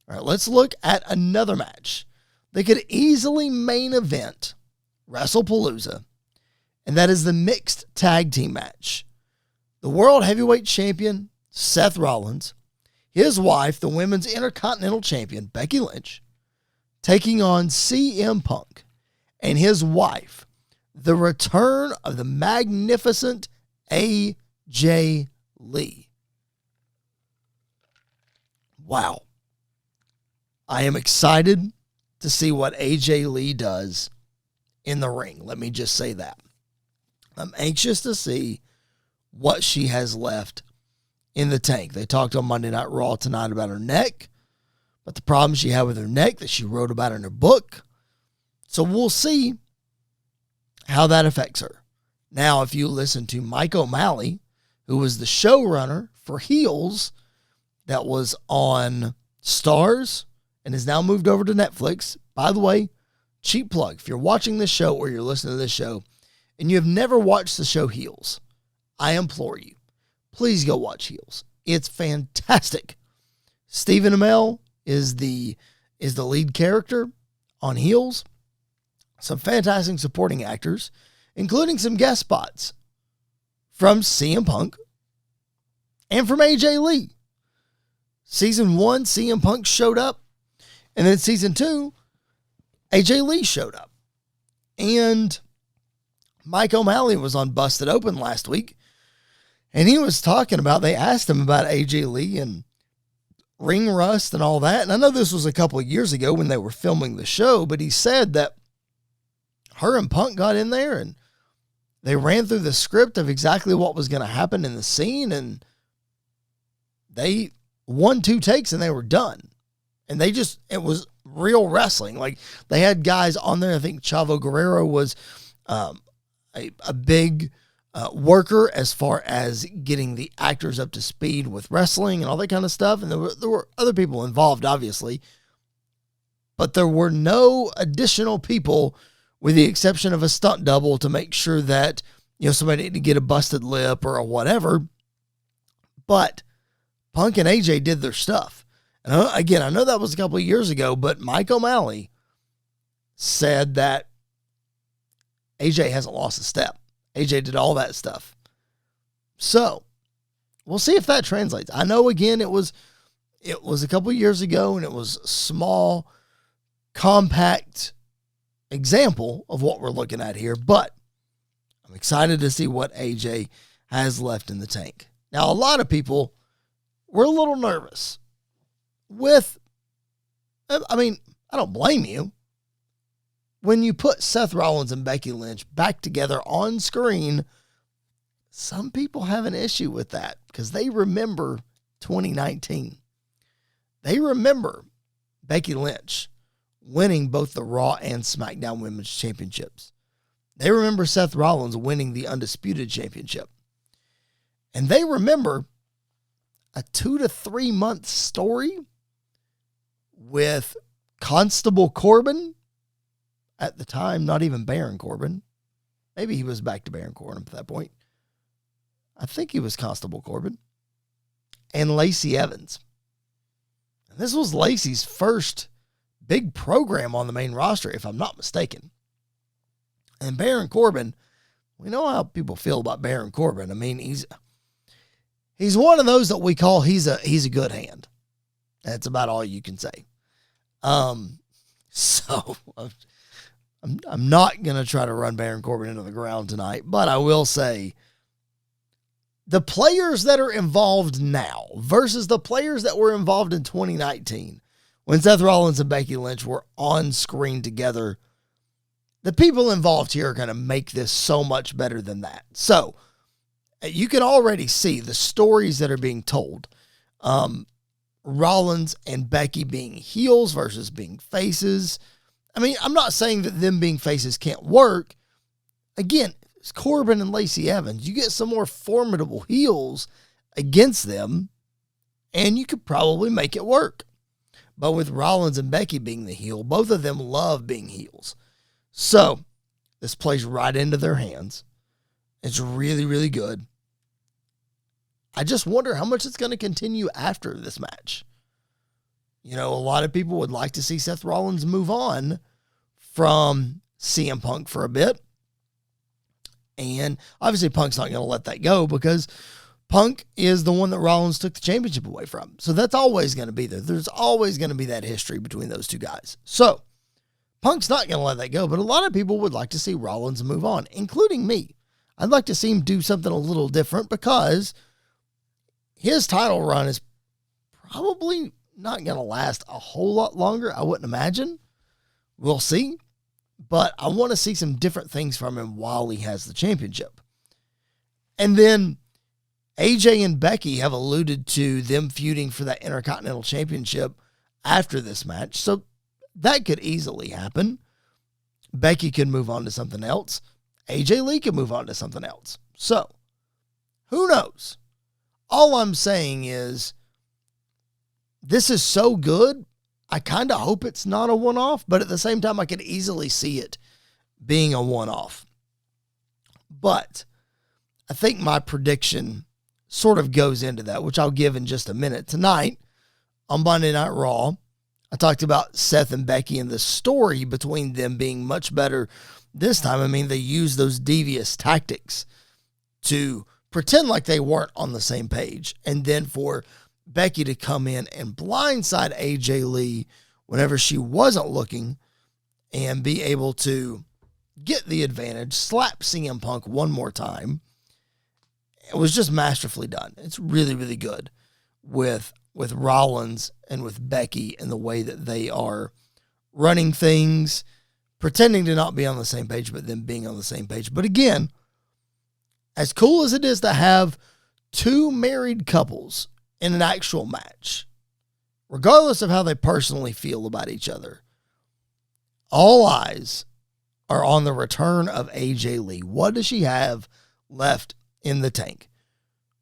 All right, let's look at another match. They could easily main event WrestlePalooza, and that is the mixed tag team match. The World Heavyweight Champion, Seth Rollins, his wife, the Women's Intercontinental Champion, Becky Lynch, taking on CM Punk and his wife, the return of the magnificent AJ Lee. Wow. I am excited to see what AJ Lee does in the ring. Let me just say that. I'm anxious to see what she has left in the tank. They talked on Monday Night Raw tonight about her neck, but the problem she had with her neck that she wrote about in her book. So we'll see how that affects her. Now, if you listen to Mike O'Malley, who was the showrunner for Heels that was on Stars and has now moved over to Netflix. By the way, cheap plug. If you're watching this show or you're listening to this show and you have never watched the show Heels, I implore you, please go watch Heels. It's fantastic. Stephen Amell is the lead character on Heels. Some fantastic supporting actors, including some guest spots from CM Punk and from AJ Lee. Season 1, CM Punk showed up. And then season 2, AJ Lee showed up. And Mike O'Malley was on Busted Open last week. And he was talking about, they asked him about AJ Lee and ring rust and all that. And I know this was a couple of years ago when they were filming the show, but he said that her and Punk got in there and they ran through the script of exactly what was going to happen in the scene. And they won 2 takes and they were done. And it was real wrestling. Like, they had guys on there. I think Chavo Guerrero was a big worker as far as getting the actors up to speed with wrestling and all that kind of stuff. And there were other people involved, obviously. But there were no additional people with the exception of a stunt double to make sure that, somebody didn't get a busted lip or whatever. But Punk and AJ did their stuff. And again, I know that was a couple of years ago, but Mike O'Malley said that AJ hasn't lost a step. AJ did all that stuff. So we'll see if that translates. I know, again, it was a couple of years ago, and it was a small, compact example of what we're looking at here, but I'm excited to see what AJ has left in the tank. Now, a lot of people were a little nervous I don't blame you. When you put Seth Rollins and Becky Lynch back together on screen, some people have an issue with that because they remember 2019. They remember Becky Lynch winning both the Raw and SmackDown Women's Championships. They remember Seth Rollins winning the Undisputed Championship. And they remember a 2 to 3 month story with Constable Corbin, at the time, not even Baron Corbin. Maybe he was back to Baron Corbin at that point. I think he was Constable Corbin. And Lacey Evans. And this was Lacey's first big program on the main roster, if I'm not mistaken. And Baron Corbin, we know how people feel about Baron Corbin. I mean, he's one of those that we call he's a good hand. That's about all you can say. So I'm not going to try to run Baron Corbin into the ground tonight, but I will say the players that are involved now versus the players that were involved in 2019 when Seth Rollins and Becky Lynch were on screen together, the people involved here are going to make this so much better than that. So you can already see the stories that are being told. Rollins and Becky being heels versus being faces. I mean, I'm not saying that them being faces can't work. Again, it's Corbin and Lacey Evans. You get some more formidable heels against them, and you could probably make it work. But with Rollins and Becky being the heel, both of them love being heels. So this plays right into their hands. It's really, really good. I just wonder how much it's going to continue after this match. A lot of people would like to see Seth Rollins move on from CM Punk for a bit. And obviously Punk's not going to let that go because Punk is the one that Rollins took the championship away from. So that's always going to be there. There's always going to be that history between those two guys. So Punk's not going to let that go, but a lot of people would like to see Rollins move on, including me. I'd like to see him do something a little different because his title run is probably not going to last a whole lot longer, I wouldn't imagine. We'll see. But I want to see some different things from him while he has the championship. And then AJ and Becky have alluded to them feuding for that Intercontinental Championship after this match. So that could easily happen. Becky could move on to something else. AJ Lee could move on to something else. So, who knows? All I'm saying is, this is so good, I kind of hope it's not a one-off, but at the same time, I could easily see it being a one-off. But I think my prediction sort of goes into that, which I'll give in just a minute. Tonight, on Monday Night Raw, I talked about Seth and Becky and the story between them being much better this time. I mean, they used those devious tactics to pretend like they weren't on the same page. And then for Becky to come in and blindside AJ Lee whenever she wasn't looking and be able to get the advantage, slap CM Punk one more time. It was just masterfully done. It's really, really good with Rollins and with Becky and the way that they are running things, pretending to not be on the same page, but then being on the same page. But again, as cool as it is to have two married couples in an actual match, regardless of how they personally feel about each other, all eyes are on the return of AJ Lee. What does she have left in the tank?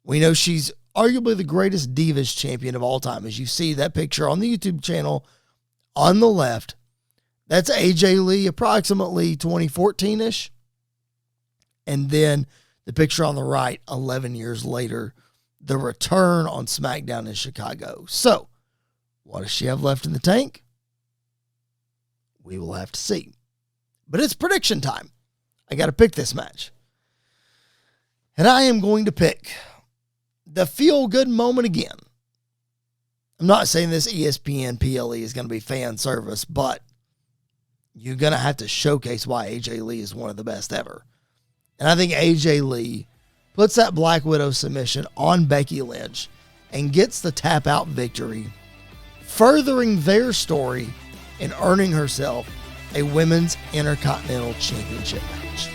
We know she's arguably the greatest Divas champion of all time. As you see that picture on the YouTube channel on the left, that's AJ Lee approximately 2014-ish. And then the picture on the right, 11 years later, the return on SmackDown in Chicago. So, what does she have left in the tank? We will have to see. But it's prediction time. I got to pick this match. And I am going to pick the feel-good moment again. I'm not saying this ESPN PLE is going to be fan service, but you're going to have to showcase why AJ Lee is one of the best ever. And I think AJ Lee puts that Black Widow submission on Becky Lynch and gets the tap-out victory, furthering their story and earning herself a Women's Intercontinental Championship match.